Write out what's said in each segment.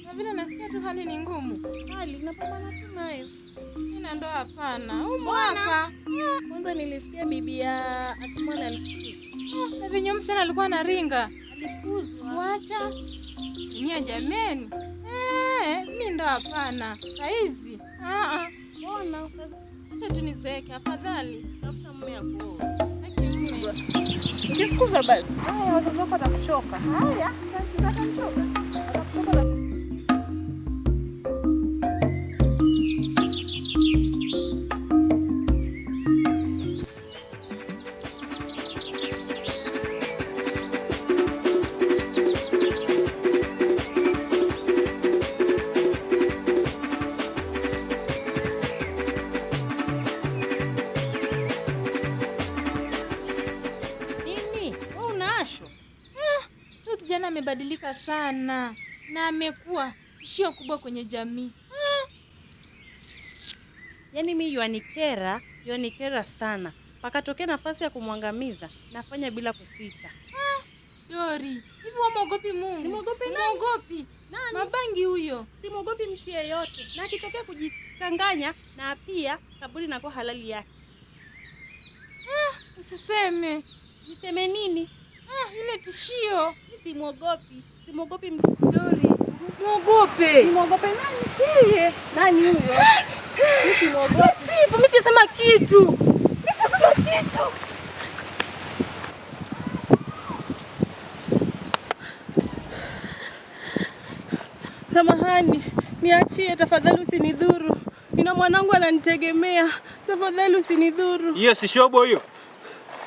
Na vile nasikia tu hali ni ngumu. Hali napambana tu nayo. Nina ndo hapana. Mwaka. Kwanza nilisikia bibi ya Atumana alifukuzwa. Na vinyo msichana alikuwa anaringa. Alifukuzwa. Wacha. Nia jameni. Mimi ndo hapana. Saizi. Mbona acha tu nizeeke afadhali. tafuta mume yako? Ukifukuzwa basi. Watoto wako watakuchoka. Haya, nataka nichoka. Kijana amebadilika sana na amekuwa tishio kubwa kwenye jamii. Yaani mimi yuanikera sana. Pakatokea nafasi ya kumwangamiza, nafanya bila kusita. Dori, hivi wamuogopi Mungu? Nimuogope nani? Muogopi Nani? Mabangi huyo. Simuogopi mtu yeyote. Na akitokea kujichanganya na pia kaburi inakuwa halali yake. Usiseme. Niseme nini? Yule tishio. Simuogopi. Simuogopi Dori. Muogope. Nimuogope nani? Yeye. Nani huyo? Mimi simuogopi. Mimi sisema kitu. Sisema kitu. Samahani, niachie tafadhali, usinidhuru. Nina mwanangu ananitegemea. Tafadhali usinidhuru. Hiyo si shobo hiyo.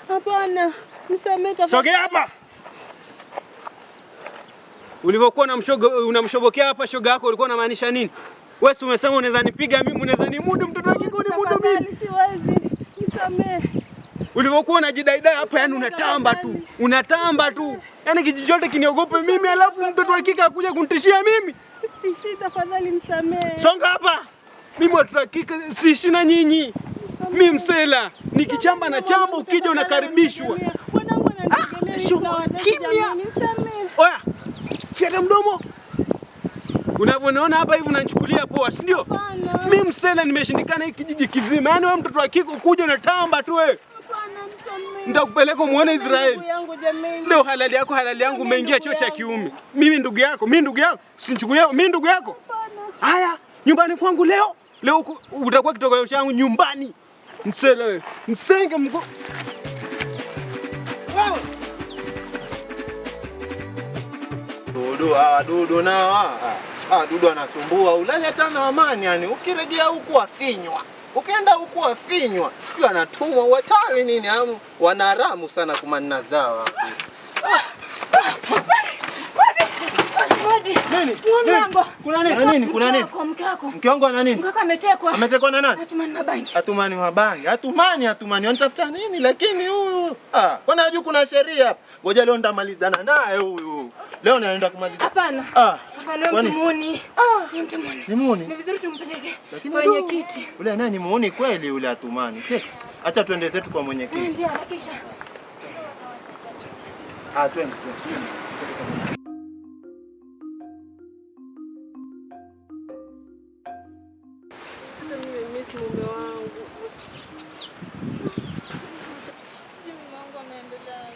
Hapana, nisamehe tafadhali. Sogea hapa. Ulivyokuwa unamshobokea hapa shoga yako ulikuwa unamaanisha nini? Wewe si umesema unaweza nipiga mimi, unaweza nimudu mtoto wake ni mudu mimi. Siwezi. Nisamehe. Ulivyokuwa unajidaidai hapa yani unatamba tu. Unatamba tu. Yaani kijiji chote kiniogope mimi alafu mtoto wa kike akuja kunitishia mimi. Sikutishii, tafadhali nisamehe. Songa hapa. Mimi watu wa kike siishi na nyinyi. Mimi msela. Nikichamba na chamba ukija unakaribishwa. Mwanangu ananitegemea. Kimya. Oya. Fiata mdomo. Unavyoniona hapa hivi unanichukulia poa, si ndio? Mimi msela nimeshindikana hiki kijiji kizima. Yaani wewe mtoto wa kike ukuja unatamba tu wewe. Nitakupeleka muone Israeli. Leo halali yangu umeingia choo cha kiume. Mimi ndugu yako. Usinichukulie mimi ndugu yako. Haya, nyumbani kwangu leo utakuwa kitokeo changu nyumbani. Msela wewe. Msenge mgo. Wewe. Dudu nao. Dudu anasumbua. Ulani hata na amani yani. Ukirejea huku afinywa. Ukienda huku afinywa. Sio anatumwa watawi nini hamu. Wanaramu sana kumanina zao. Nini? Kuna nini? Kuna nini? Mke wangu ana nini? Mkaka ametekwa. Ametekwa na nani? Atumani Mabangi. Atumani wanatafuta nini? Lakini huyu kwani hajui kuna sheria hapa. Ngoja leo ndamalizana naye huyu. Leo naenda kumaliza. Hapana. Kwani? Ni muuni. Ni vizuri tumpeleke kwenye kiti. Ule naye ni muuni kweli ule Atumani. Acha tuende zetu kwa mwenyekiti. Ndio, hakisha. Twende. Hata mimi miss mume wangu. Sijui mume wangu ameendelea.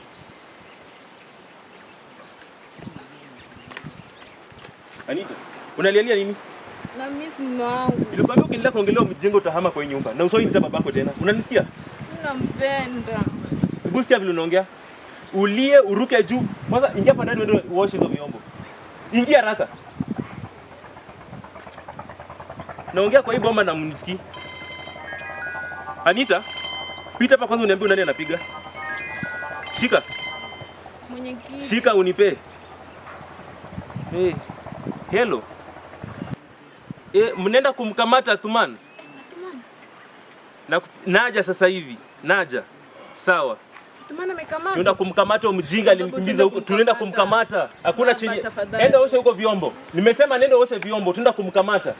Anita, unalialia nini? Na miss mume wangu. Nilikwambia ukiendelea kuongelea mjengo utahama kwa nyumba. Na usoini babako tena. Unanisikia? Nampenda. Hebu sikia vile unaongea. Ulie uruke juu. Kwanza ingia hapa ndani uende uoshe hizo vyombo. Ingia haraka. Naongea kwa hii bomba na mnisikii. Anita, pita hapa kwanza uniambie nani anapiga. Shika. Mwenyekiti. Shika unipe. Hello. Mnaenda kumkamata Atumani? Naja sasa hivi. Naja. Sawa. Atumani amekamata. Tunaenda kumkamata mjinga alimkimbiza huko. Tunaenda kumkamata. Hakuna chenye. Enda osha huko vyombo. Nimesema nenda osha vyombo. Tunaenda kumkamata.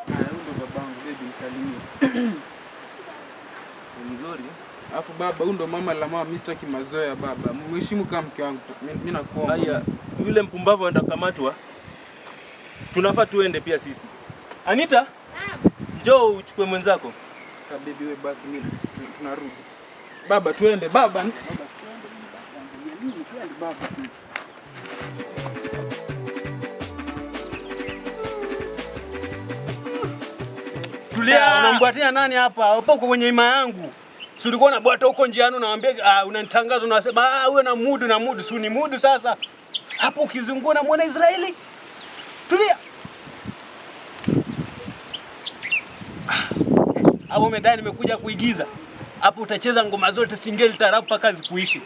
Ndo babangu, baby msalimie. Mzuri. Alafu baba, huyu ndo mama la mama Mr. Kimazoea baba. Mheshimu kama mke wangu. Mimi nakuomba. Haya, yule mpumbavu anaenda kukamatwa. Tunafaa tuende pia sisi. Anita? Njoo uchukue mwenzako. Sasa bibi wewe baki mimi tunarudi. Baba tuende baba. Tulia, unambwatia nani hapa? Hapo uko kwenye ima yangu. Si ulikuwa unabwata huko njiani unaambia unanitangaza unasema wewe na mudu, si ni mudu sasa. Hapo ukizungua na mwana Israeli. Tulia. Hapo umedai nimekuja kuigiza. Hapo utacheza ngoma zote singeli tarabu mpaka zikuishi.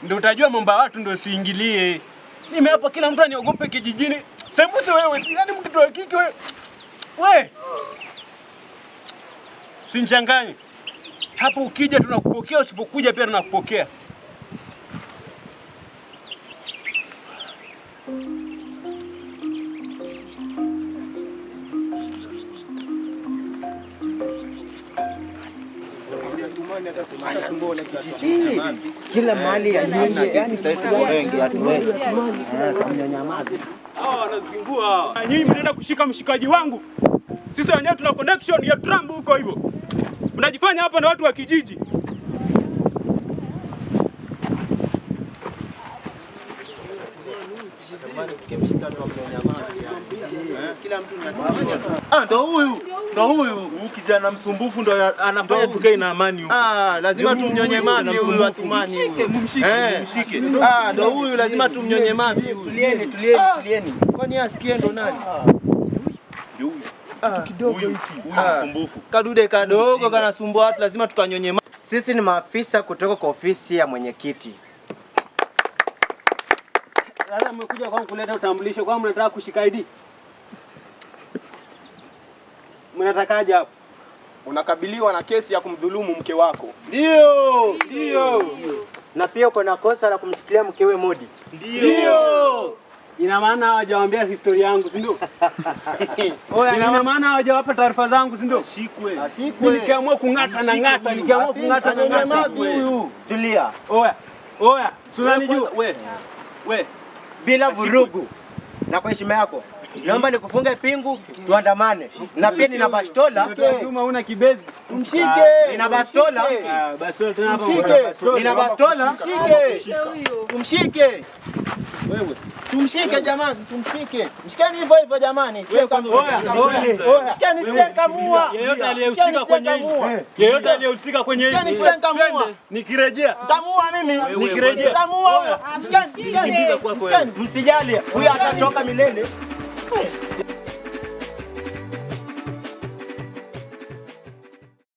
Ndio utajua mambo ya watu ndio usiingilie. Mimi hapa kila mtu aniogope kijijini. Sembuse wewe, yani mtoto wa kike wewe. We! Sinchanganye. Hapo ukija tunakupokea, usipokuja pia tunakupokea. Kila mahali ya nyingi yani watu wengi. Hao wanazingua. Nyinyi mnaenda kushika mshikaji wangu. Sisi wenyewe tuna connection ya Trump huko hivyo. Mnajifanya hapa na watu wa kijiji. Ndo huyu. Huyu kijana msumbufu ndo anafanya tukae na amani huko. Lazima tumnyonye mavi huyu atumani huyu. Mumshike. Ndo huyu lazima tumnyonye mavi huyu. Tulieni. Kwani asikie ndo nani? Huyu msumbufu. Kadude kadogo kanasumbua watu, lazima tukanyonye mavi. Sisi ni maafisa kutoka kwa ofisi ya mwenyekiti. Sasa mmekuja kwangu kuleta utambulisho, kwa mnataka kushika ID? Mnatakaje hapo? Unakabiliwa na kesi ya kumdhulumu mke wako. Ndio. Na pia uko na kosa la kumshikilia mkewe Modi. Ndio. Ina maana hawajawaambia historia yangu, si ndio? Ina maana hawajawapa taarifa zangu, si ndio? Ashikwe. Mimi nikiamua kung'ata na ng'ata, nikiamua kung'ata na Nyonye ng'ata. mavi huyu. Tulia. Oya, tunanijua. We. Bila vurugu. Na kwa heshima yako. Naomba nikufunge pingu tuandamane. Na pia nina bastola. Tuma una kibezi. Tumshike. Nina bastola. Bastola tena hapa. Nina bastola. Tumshike. Wewe. Tumshike jamani, tumshike. Mshikeni hivyo jamani. Mshikeni sikamua. Yeyote aliyehusika kwenye hili. Yeyote aliyehusika kwenye hili. Mshikeni sikamua. Nikirejea. Tamua mimi. Nikirejea. Tamua. Mshikeni. Msijali. Huyu atatoka milele.